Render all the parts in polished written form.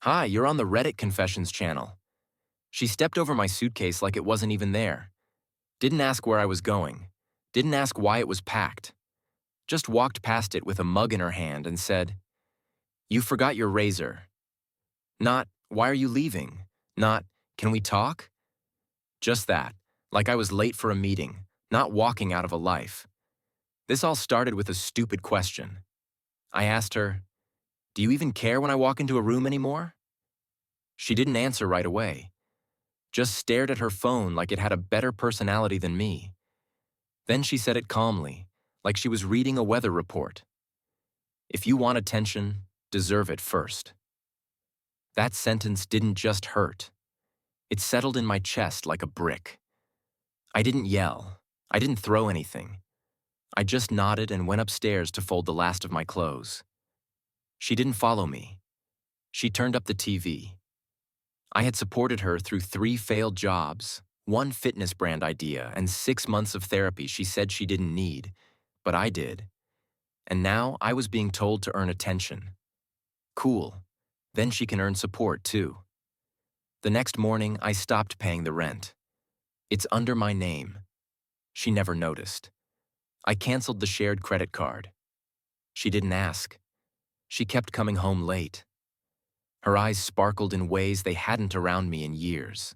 Hi, you're on the Reddit Confessions channel. She stepped over my suitcase like it wasn't even there. Didn't ask where I was going. Didn't ask why it was packed. Just walked past it with a mug in her hand and said, "You forgot your razor." Not, "Why are you leaving?" Not, "Can we talk?" Just that, like I was late for a meeting, not walking out of a life. This all started with a stupid question. I asked her, "Do you even care when I walk into a room anymore?" She didn't answer right away. Just stared at her phone like it had a better personality than me. Then she said it calmly, like she was reading a weather report. "If you want attention, deserve it first." That sentence didn't just hurt. It settled in my chest like a brick. I didn't yell. I didn't throw anything. I just nodded and went upstairs to fold the last of my clothes. She didn't follow me. She turned up the TV. I had supported her through 3 failed jobs, 1 fitness brand idea, and 6 months of therapy she said she didn't need, but I did. And now I was being told to earn attention. Cool. Then she can earn support too. The next morning, I stopped paying the rent. It's under my name. She never noticed. I canceled the shared credit card. She didn't ask. She kept coming home late. Her eyes sparkled in ways they hadn't around me in years.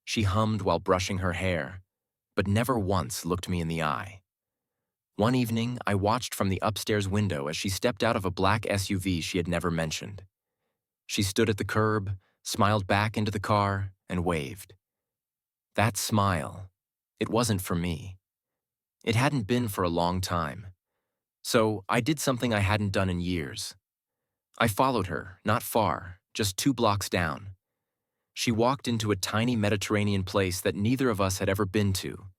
She hummed while brushing her hair, but never once looked me in the eye. One evening, I watched from the upstairs window as she stepped out of a black SUV she had never mentioned. She stood at the curb, smiled back into the car, and waved. That smile, it wasn't for me. It hadn't been for a long time. So I did something I hadn't done in years. I followed her, not far, just 2 blocks down. She walked into a tiny Mediterranean place that neither of us had ever been to.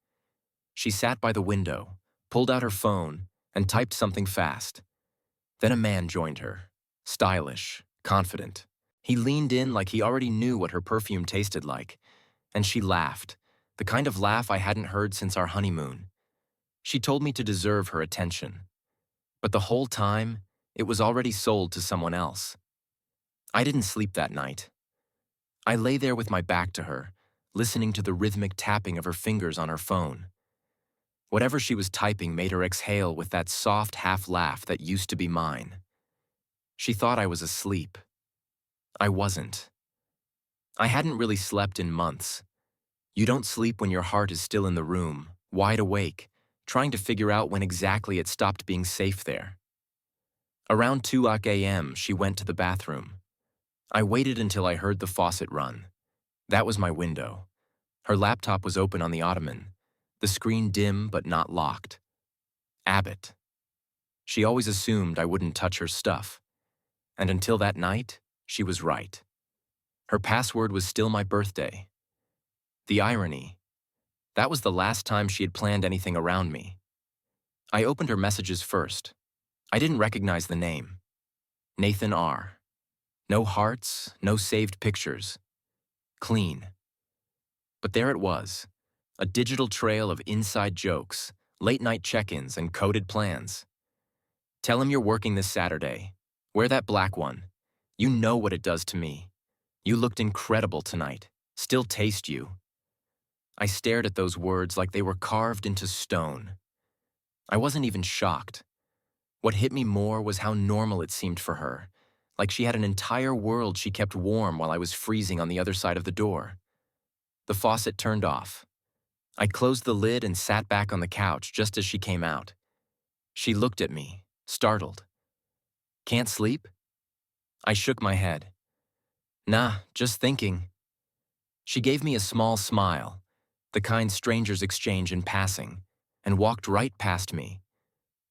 She sat by the window, pulled out her phone, and typed something fast. Then a man joined her, stylish, confident. He leaned in like he already knew what her perfume tasted like, and she laughed, the kind of laugh I hadn't heard since our honeymoon. She told me to deserve her attention. But the whole time, it was already sold to someone else. I didn't sleep that night. I lay there with my back to her, listening to the rhythmic tapping of her fingers on her phone. Whatever she was typing made her exhale with that soft half-laugh that used to be mine. She thought I was asleep. I wasn't. I hadn't really slept in months. You don't sleep when your heart is still in the room, wide awake, trying to figure out when exactly it stopped being safe there. Around 2 a.m., she went to the bathroom. I waited until I heard the faucet run. That was my window. Her laptop was open on the ottoman, the screen dim but not locked. Abbott. She always assumed I wouldn't touch her stuff. And until that night, she was right. Her password was still my birthday. The irony. That was the last time she had planned anything around me. I opened her messages first. I didn't recognize the name. Nathan R. No hearts, no saved pictures. Clean. But there it was, a digital trail of inside jokes, late-night check-ins, and coded plans. "Tell him you're working this Saturday. Wear that black one. You know what it does to me. You looked incredible tonight. Still taste you." I stared at those words like they were carved into stone. I wasn't even shocked. What hit me more was how normal it seemed for her, like she had an entire world she kept warm while I was freezing on the other side of the door. The faucet turned off. I closed the lid and sat back on the couch just as she came out. She looked at me, startled. "Can't sleep?" I shook my head. "Nah, just thinking." She gave me a small smile, the kind strangers exchange in passing, and walked right past me.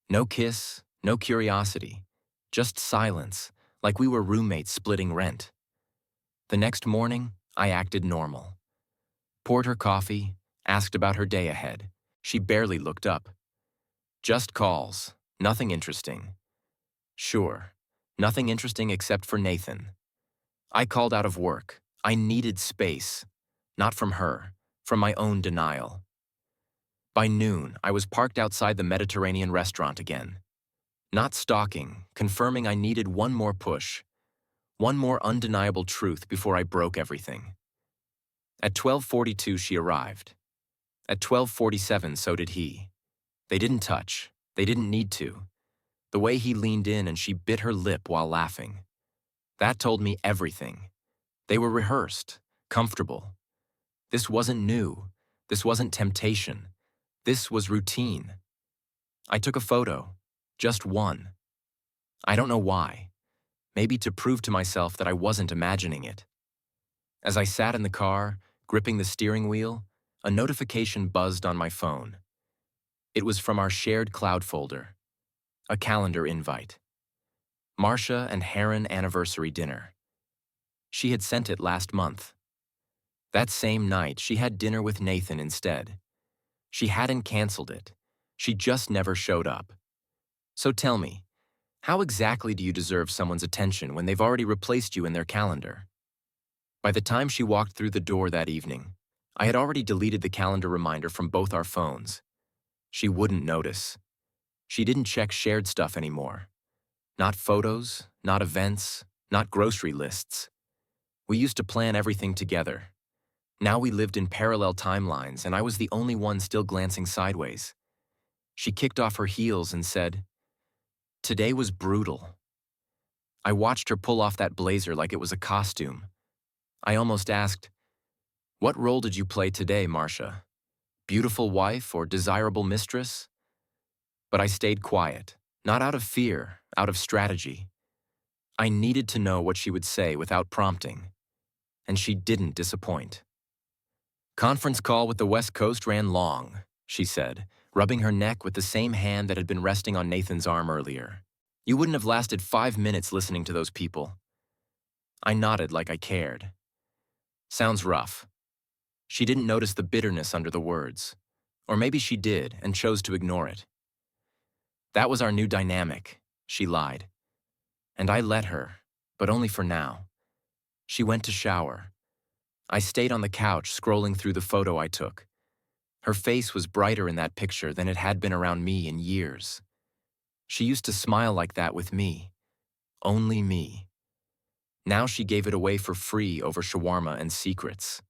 No kiss, no curiosity, just silence, like we were roommates splitting rent. The next morning, I acted normal. Poured her coffee, asked about her day ahead. She barely looked up. "Just calls, nothing interesting." Sure, nothing interesting except for Nathan. I called out of work. I needed space. Not from her, from my own denial. By noon, I was parked outside the Mediterranean restaurant again. Not stalking, confirming I needed one more push. One more undeniable truth before I broke everything. At 12:42 she arrived. At 12:47 so did he. They didn't touch. They didn't need to. The way he leaned in and she bit her lip while laughing. That told me everything. They were rehearsed, comfortable. This wasn't new. This wasn't temptation. This was routine. I took a photo. Just one. I don't know why. Maybe to prove to myself that I wasn't imagining it. As I sat in the car, gripping the steering wheel, a notification buzzed on my phone. It was from our shared cloud folder. A calendar invite. Marcia and Heron anniversary dinner. She had sent it last month. That same night, she had dinner with Nathan instead. She hadn't canceled it. She just never showed up. So tell me, how exactly do you deserve someone's attention when they've already replaced you in their calendar? By the time she walked through the door that evening, I had already deleted the calendar reminder from both our phones. She wouldn't notice. She didn't check shared stuff anymore. Not photos, not events, not grocery lists. We used to plan everything together. Now we lived in parallel timelines, and I was the only one still glancing sideways. She kicked off her heels and said, "Today was brutal." I watched her pull off that blazer like it was a costume. I almost asked, "What role did you play today, Marcia? Beautiful wife or desirable mistress?" But I stayed quiet, not out of fear, out of strategy. I needed to know what she would say without prompting, and she didn't disappoint. "Conference call with the West Coast ran long," she said, rubbing her neck with the same hand that had been resting on Nathan's arm earlier. "You wouldn't have lasted 5 minutes listening to those people." I nodded like I cared. Sounds rough. She didn't notice the bitterness under the words. Or maybe she did and chose to ignore it. "That was our new dynamic," she lied. And I let her, but only for now. She went to shower. I stayed on the couch scrolling through the photo I took. Her face was brighter in that picture than it had been around me in years. She used to smile like that with me. Only me. Now she gave it away for free over shawarma and secrets.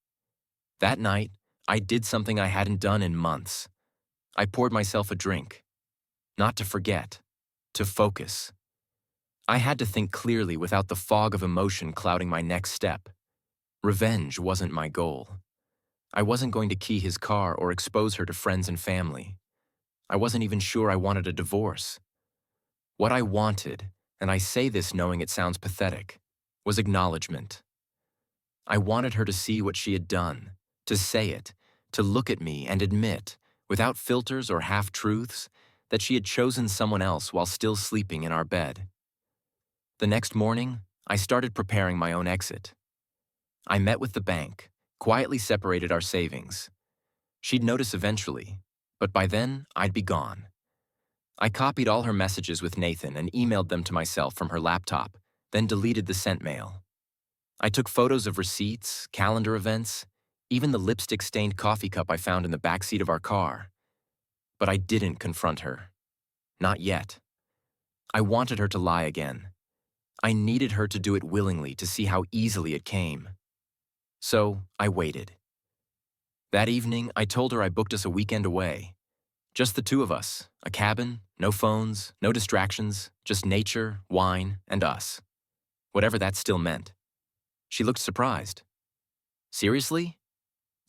That night, I did something I hadn't done in months. I poured myself a drink. Not to forget, to focus. I had to think clearly without the fog of emotion clouding my next step. Revenge wasn't my goal. I wasn't going to key his car or expose her to friends and family. I wasn't even sure I wanted a divorce. What I wanted, and I say this knowing it sounds pathetic, was acknowledgement. I wanted her to see what she had done, to say it, to look at me and admit, without filters or half-truths, that she had chosen someone else while still sleeping in our bed. The next morning, I started preparing my own exit. I met with the bank, quietly separated our savings. She'd notice eventually, but by then, I'd be gone. I copied all her messages with Nathan and emailed them to myself from her laptop, then deleted the sent mail. I took photos of receipts, calendar events, even the lipstick-stained coffee cup I found in the backseat of our car. But I didn't confront her. Not yet. I wanted her to lie again. I needed her to do it willingly to see how easily it came. So I waited. That evening, I told her I booked us a weekend away. Just the two of us, a cabin, no phones, no distractions, just nature, wine, and us. Whatever that still meant. She looked surprised. "Seriously?"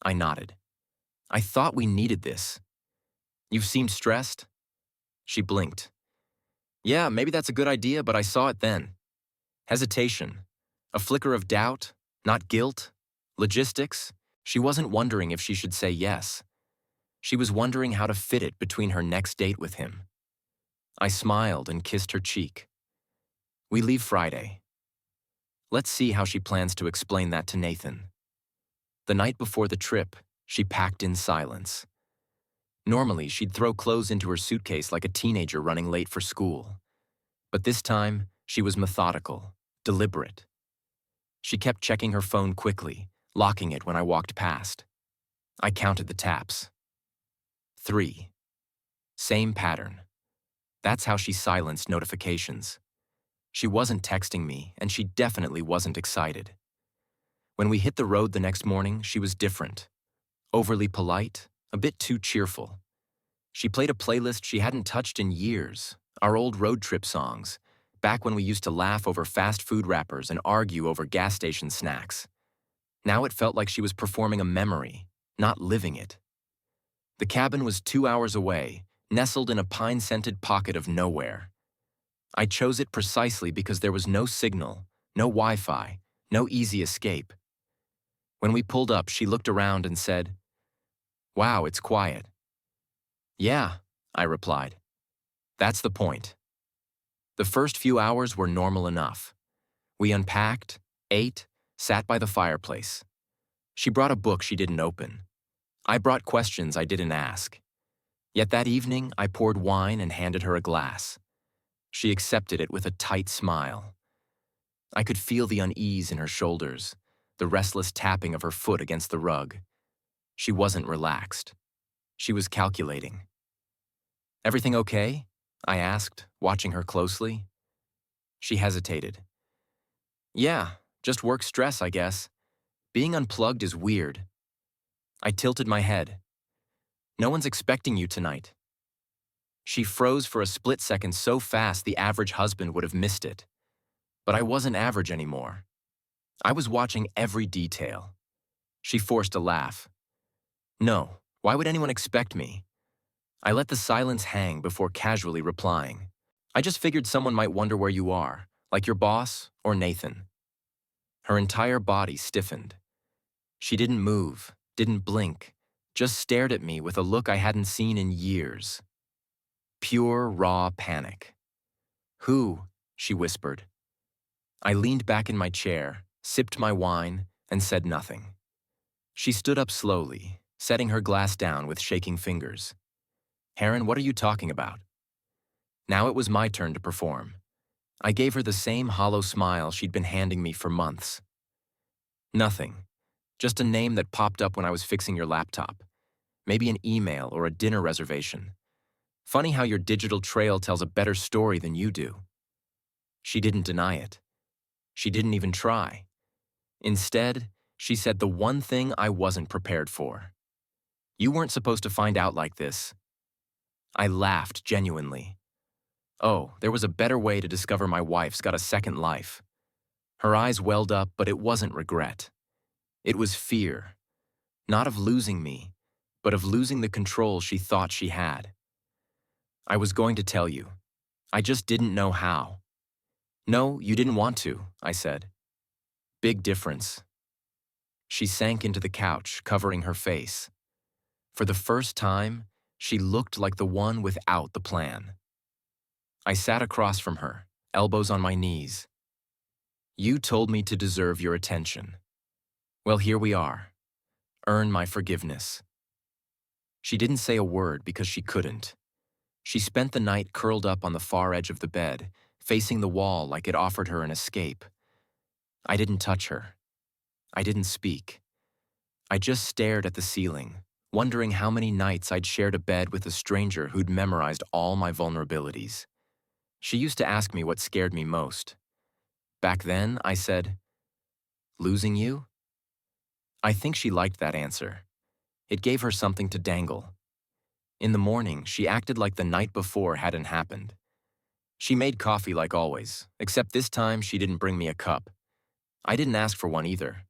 I nodded. "I thought we needed this." "You've seemed stressed." She blinked. "Yeah, maybe that's a good idea, but I saw it then." Hesitation. A flicker of doubt, not guilt. Logistics. She wasn't wondering if she should say yes. She was wondering how to fit it between her next date with him. I smiled and kissed her cheek. "We leave Friday." Let's see how she plans to explain that to Nathan. The night before the trip, she packed in silence. Normally, she'd throw clothes into her suitcase like a teenager running late for school. But this time, she was methodical, deliberate. She kept checking her phone quickly, locking it when I walked past. I counted the taps. 3. Same pattern. That's how she silenced notifications. She wasn't texting me, and she definitely wasn't excited. When we hit the road the next morning, she was different. Overly polite, a bit too cheerful. She played a playlist she hadn't touched in years, our old road trip songs, back when we used to laugh over fast food wrappers and argue over gas station snacks. Now it felt like she was performing a memory, not living it. The cabin was 2 hours away, nestled in a pine-scented pocket of nowhere. I chose it precisely because there was no signal, no Wi-Fi, no easy escape. When we pulled up, she looked around and said, "Wow, it's quiet." "Yeah," I replied. "That's the point." The first few hours were normal enough. We unpacked, ate, sat by the fireplace. She brought a book she didn't open. I brought questions I didn't ask. Yet that evening, I poured wine and handed her a glass. She accepted it with a tight smile. I could feel the unease in her shoulders, the restless tapping of her foot against the rug. She wasn't relaxed. She was calculating. "Everything okay?" I asked, watching her closely. She hesitated. "Yeah, just work stress, I guess. Being unplugged is weird." I tilted my head. "No one's expecting you tonight." She froze for a split second so fast the average husband would have missed it. But I wasn't average anymore. I was watching every detail. She forced a laugh. "No, why would anyone expect me?" I let the silence hang before casually replying. "I just figured someone might wonder where you are, like your boss or Nathan." Her entire body stiffened. She didn't move, didn't blink, just stared at me with a look I hadn't seen in years. Pure, raw panic. "Who?" she whispered. I leaned back in my chair, sipped my wine, and said nothing. She stood up slowly, setting her glass down with shaking fingers. "Heron, what are you talking about?" Now it was my turn to perform. I gave her the same hollow smile she'd been handing me for months. "Nothing. Just a name that popped up when I was fixing your laptop. Maybe an email or a dinner reservation. Funny how your digital trail tells a better story than you do." She didn't deny it. She didn't even try. Instead, she said the one thing I wasn't prepared for. "You weren't supposed to find out like this." I laughed genuinely. Oh, there was a better way to discover my wife's got a second life. Her eyes welled up, but it wasn't regret. It was fear. Not of losing me, but of losing the control she thought she had. "I was going to tell you. I just didn't know how." "No, you didn't want to," I said. "Big difference." She sank into the couch, covering her face. For the first time, she looked like the one without the plan. I sat across from her, elbows on my knees. "You told me to deserve your attention. Well, here we are. Earn my forgiveness." She didn't say a word because she couldn't. She spent the night curled up on the far edge of the bed, facing the wall like it offered her an escape. I didn't touch her. I didn't speak. I just stared at the ceiling, wondering how many nights I'd shared a bed with a stranger who'd memorized all my vulnerabilities. She used to ask me what scared me most. Back then, I said, "Losing you?" I think she liked that answer. It gave her something to dangle. In the morning, she acted like the night before hadn't happened. She made coffee like always, except this time she didn't bring me a cup. I didn't ask for one either.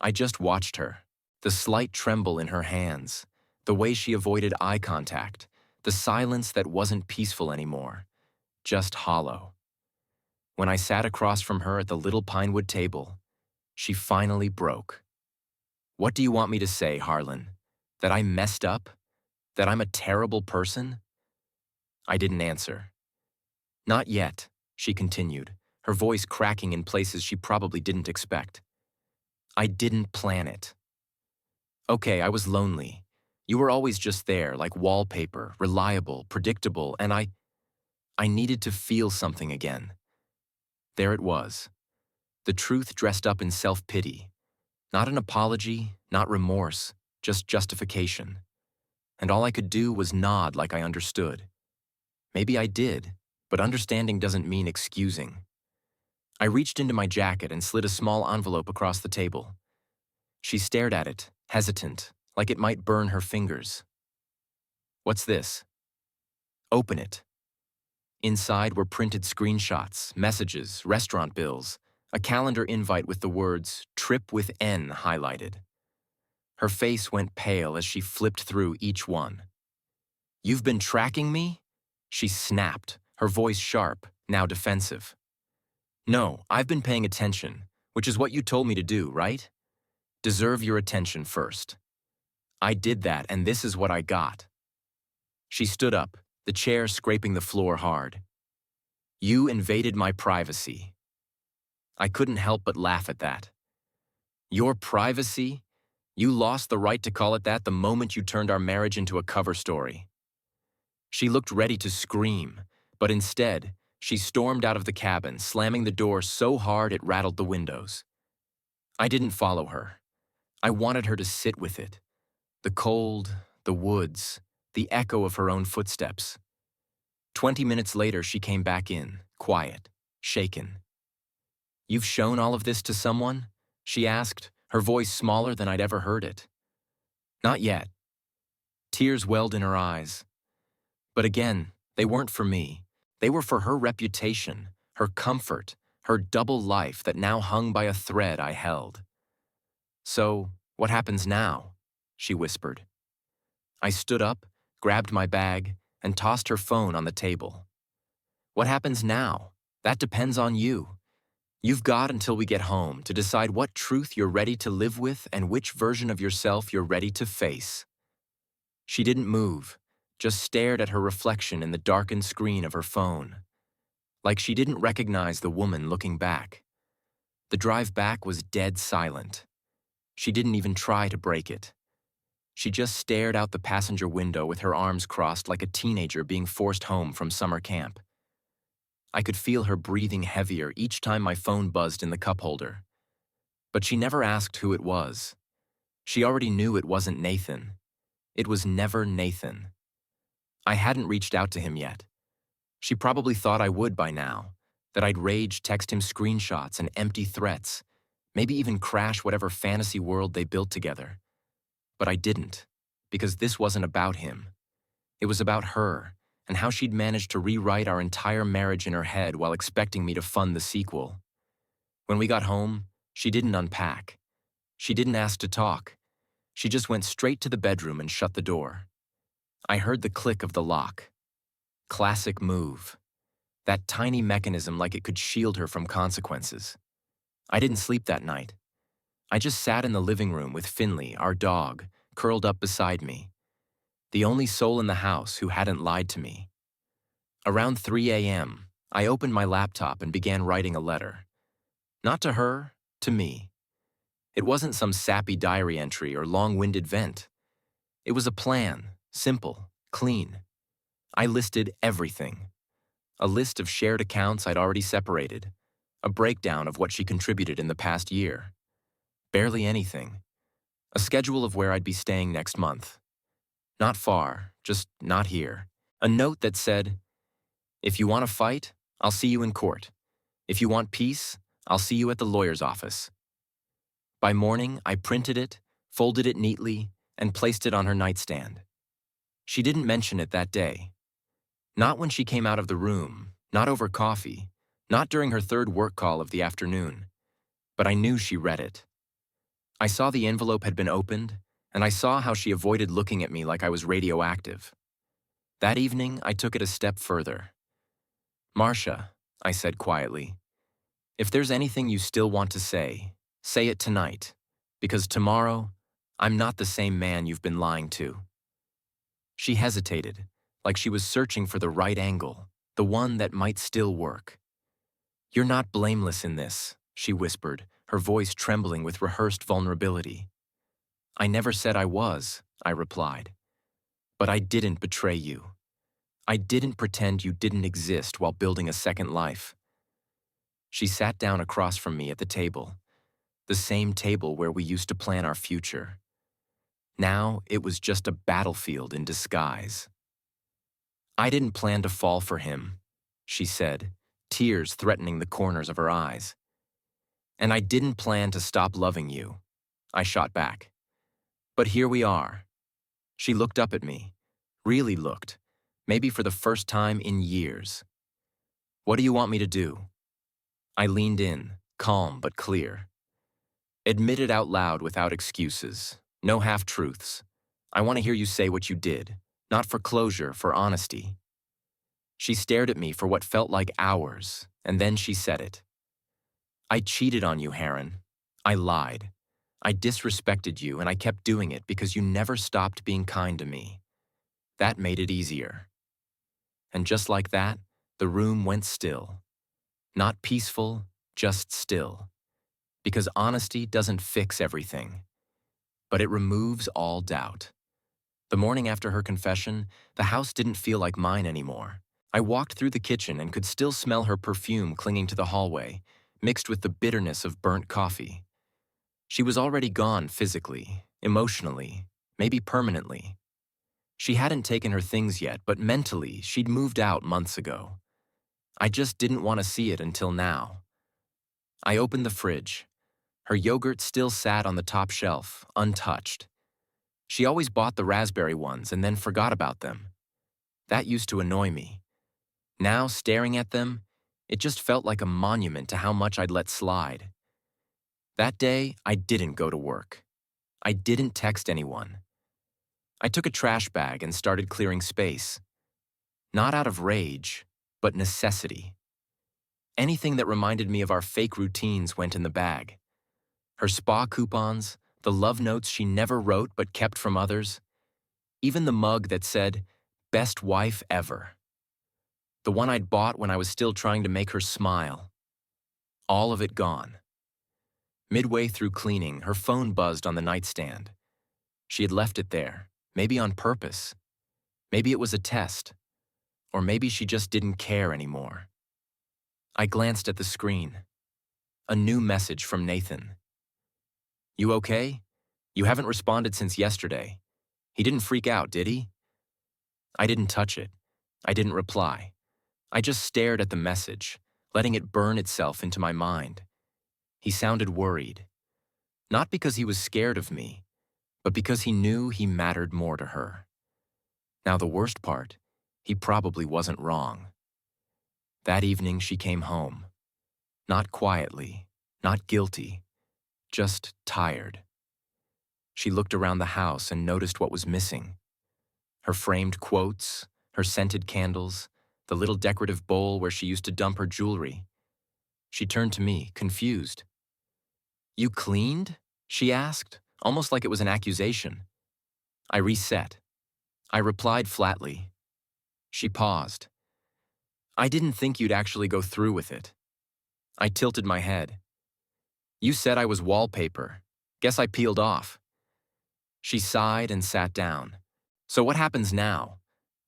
I just watched her, the slight tremble in her hands, the way she avoided eye contact, the silence that wasn't peaceful anymore, just hollow. When I sat across from her at the little pinewood table, she finally broke. "What do you want me to say, Harlan? That I messed up? That I'm a terrible person?" I didn't answer. "Not yet," she continued, her voice cracking in places she probably didn't expect. "I didn't plan it. Okay, I was lonely. You were always just there, like wallpaper, reliable, predictable, and I needed to feel something again." There it was. The truth dressed up in self-pity. Not an apology, not remorse, just justification. And all I could do was nod like I understood. Maybe I did, but understanding doesn't mean excusing. I reached into my jacket and slid a small envelope across the table. She stared at it, hesitant, like it might burn her fingers. "What's this?" "Open it." Inside were printed screenshots, messages, restaurant bills, a calendar invite with the words "Trip with N" highlighted. Her face went pale as she flipped through each one. "You've been tracking me?" She snapped, her voice sharp, now defensive. "No, I've been paying attention, which is what you told me to do, right? Deserve your attention first." I did that, and this is what I got. She stood up, the chair scraping the floor hard. "You invaded my privacy." I couldn't help but laugh at that. "Your privacy? You lost the right to call it that the moment you turned our marriage into a cover story." She looked ready to scream, but instead, she stormed out of the cabin, slamming the door so hard it rattled the windows. I didn't follow her. I wanted her to sit with it. The cold, the woods, the echo of her own footsteps. 20 minutes later, she came back in, quiet, shaken. "You've shown all of this to someone?" she asked, her voice smaller than I'd ever heard it. "Not yet." Tears welled in her eyes. But again, they weren't for me. They were for her reputation, her comfort, her double life that now hung by a thread I held. "So, what happens now?" she whispered. I stood up, grabbed my bag, and tossed her phone on the table. "What happens now? That depends on you. You've got until we get home to decide what truth you're ready to live with and which version of yourself you're ready to face." She didn't move, just stared at her reflection in the darkened screen of her phone. Like she didn't recognize the woman looking back. The drive back was dead silent. She didn't even try to break it. She just stared out the passenger window with her arms crossed like a teenager being forced home from summer camp. I could feel her breathing heavier each time my phone buzzed in the cup holder. But she never asked who it was. She already knew it wasn't Nathan. It was never Nathan. I hadn't reached out to him yet. She probably thought I would by now, that I'd rage text him screenshots and empty threats, maybe even crash whatever fantasy world they built together. But I didn't, because this wasn't about him. It was about her, and how she'd managed to rewrite our entire marriage in her head while expecting me to fund the sequel. When we got home, she didn't unpack. She didn't ask to talk. She just went straight to the bedroom and shut the door. I heard the click of the lock. Classic move. That tiny mechanism like it could shield her from consequences. I didn't sleep that night. I just sat in the living room with Finley, our dog, curled up beside me. The only soul in the house who hadn't lied to me. Around 3 a.m., I opened my laptop and began writing a letter. Not to her, to me. It wasn't some sappy diary entry or long-winded vent. It was a plan, simple, clean. I listed everything. A list of shared accounts I'd already separated. A breakdown of what she contributed in the past year. Barely anything. A schedule of where I'd be staying next month. Not far, just not here. A note that said, "If you want to fight, I'll see you in court. If you want peace, I'll see you at the lawyer's office." By morning, I printed it, folded it neatly, and placed it on her nightstand. She didn't mention it that day. Not when she came out of the room, not over coffee, not during her third work call of the afternoon. But I knew she read it. I saw the envelope had been opened, and I saw how she avoided looking at me like I was radioactive. That evening, I took it a step further. "Marcia," I said quietly, "if there's anything you still want to say it tonight, because tomorrow, I'm not the same man you've been lying to." She hesitated, like she was searching for the right angle, the one that might still work. "You're not blameless in this," she whispered, her voice trembling with rehearsed vulnerability. "I never said I was," I replied. "But I didn't betray you. I didn't pretend you didn't exist while building a second life." She sat down across from me at the table, the same table where we used to plan our future. Now it was just a battlefield in disguise. "I didn't plan to fall for him," she said, tears threatening the corners of her eyes. "And I didn't plan to stop loving you," I shot back. "But here we are." She looked up at me, really looked, maybe for the first time in years. "What do you want me to do?" I leaned in, calm but clear. "Admit it out loud without excuses. No half-truths. I want to hear you say what you did, not for closure, for honesty." She stared at me for what felt like hours, and then she said it. "I cheated on you, Heron. I lied. I disrespected you, and I kept doing it because you never stopped being kind to me. That made it easier." And just like that, the room went still. Not peaceful, just still. Because honesty doesn't fix everything, but it removes all doubt. The morning after her confession, the house didn't feel like mine anymore. I walked through the kitchen and could still smell her perfume clinging to the hallway, mixed with the bitterness of burnt coffee. She was already gone physically, emotionally, maybe permanently. She hadn't taken her things yet, but mentally, she'd moved out months ago. I just didn't want to see it until now. I opened the fridge. Her yogurt still sat on the top shelf, untouched. She always bought the raspberry ones and then forgot about them. That used to annoy me. Now, staring at them, it just felt like a monument to how much I'd let slide. That day, I didn't go to work. I didn't text anyone. I took a trash bag and started clearing space. Not out of rage, but necessity. Anything that reminded me of our fake routines went in the bag. Her spa coupons, the love notes she never wrote but kept from others, even the mug that said, "Best wife ever." The one I'd bought when I was still trying to make her smile. All of it gone. Midway through cleaning, her phone buzzed on the nightstand. She had left it there, maybe on purpose. Maybe it was a test. Or maybe she just didn't care anymore. I glanced at the screen. A new message from Nathan. "You okay? You haven't responded since yesterday. He didn't freak out, did he?" I didn't touch it. I didn't reply. I just stared at the message, letting it burn itself into my mind. He sounded worried. Not because he was scared of me, but because he knew he mattered more to her. Now the worst part, he probably wasn't wrong. That evening she came home. Not quietly, not guilty, just tired. She looked around the house and noticed what was missing. Her framed quotes, her scented candles, the little decorative bowl where she used to dump her jewelry. She turned to me, confused. "You cleaned?" she asked, almost like it was an accusation. I reset. I replied flatly. She paused. "I didn't think you'd actually go through with it." I tilted my head. "You said I was wallpaper. Guess I peeled off." She sighed and sat down. "So what happens now?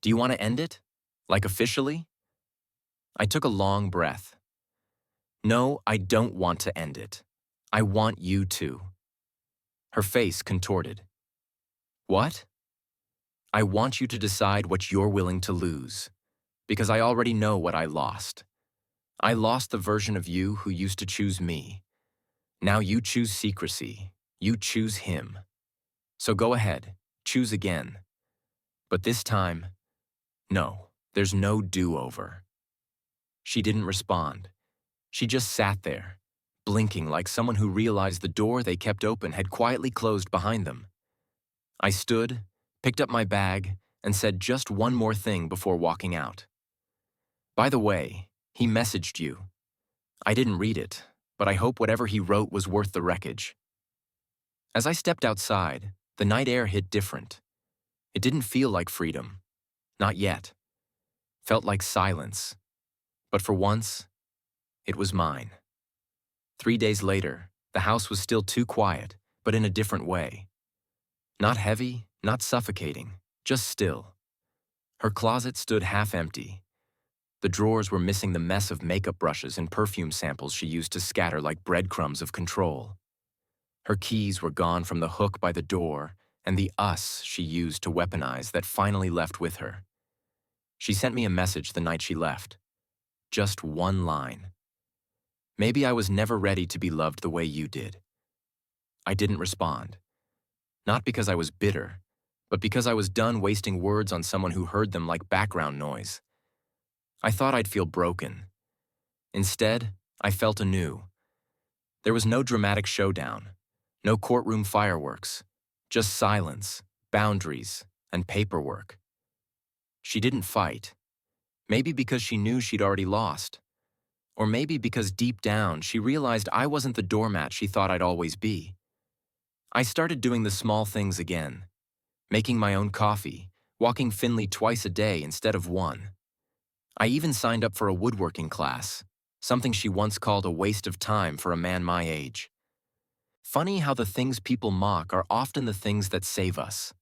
Do you want to end it? Like officially?" I took a long breath. "No, I don't want to end it. I want you to." Her face contorted. "What?" "I want you to decide what you're willing to lose. Because I already know what I lost. I lost the version of you who used to choose me. Now you choose secrecy. You choose him. So go ahead, choose again. But this time, no, there's no do-over." She didn't respond. She just sat there, blinking like someone who realized the door they kept open had quietly closed behind them. I stood, picked up my bag, and said just one more thing before walking out. "By the way, he messaged you. I didn't read it, but I hope whatever he wrote was worth the wreckage." As I stepped outside, the night air hit different. It didn't feel like freedom. Not yet. Felt like silence. But for once, it was mine. 3 days later, the house was still too quiet, but in a different way. Not heavy, not suffocating, just still. Her closet stood half empty. The drawers were missing the mess of makeup brushes and perfume samples she used to scatter like breadcrumbs of control. Her keys were gone from the hook by the door and the us she used to weaponize that finally left with her. She sent me a message the night she left. just one line. Maybe I was never ready to be loved the way you did. I didn't respond. Not because I was bitter, but because I was done wasting words on someone who heard them like background noise. I thought I'd feel broken. Instead, I felt anew. There was no dramatic showdown, no courtroom fireworks, just silence, boundaries, and paperwork. She didn't fight. Maybe because she knew she'd already lost. Or maybe because deep down she realized I wasn't the doormat she thought I'd always be. I started doing the small things again. Making my own coffee, walking Finley twice a day instead of one. I even signed up for a woodworking class, something she once called a waste of time for a man my age. Funny how the things people mock are often the things that save us.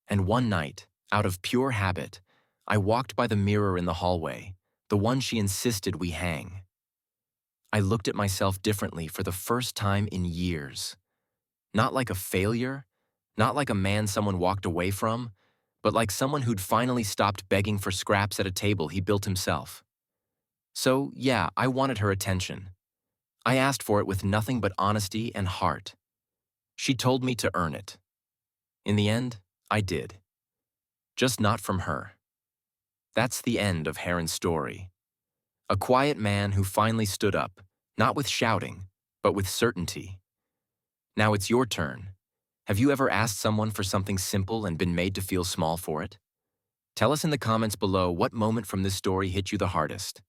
And one night, out of pure habit, I walked by the mirror in the hallway, the one she insisted we hang. I looked at myself differently for the first time in years. Not like a failure, not like a man someone walked away from, but like someone who'd finally stopped begging for scraps at a table he built himself. So, yeah, I wanted her attention. I asked for it with nothing but honesty and heart. She told me to earn it. In the end, I did. Just not from her. That's the end of Heron's story. A quiet man who finally stood up, not with shouting, but with certainty. Now it's your turn. Have you ever asked someone for something simple and been made to feel small for it? Tell us in the comments below what moment from this story hit you the hardest.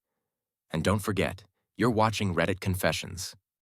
And don't forget, you're watching Reddit Confessions.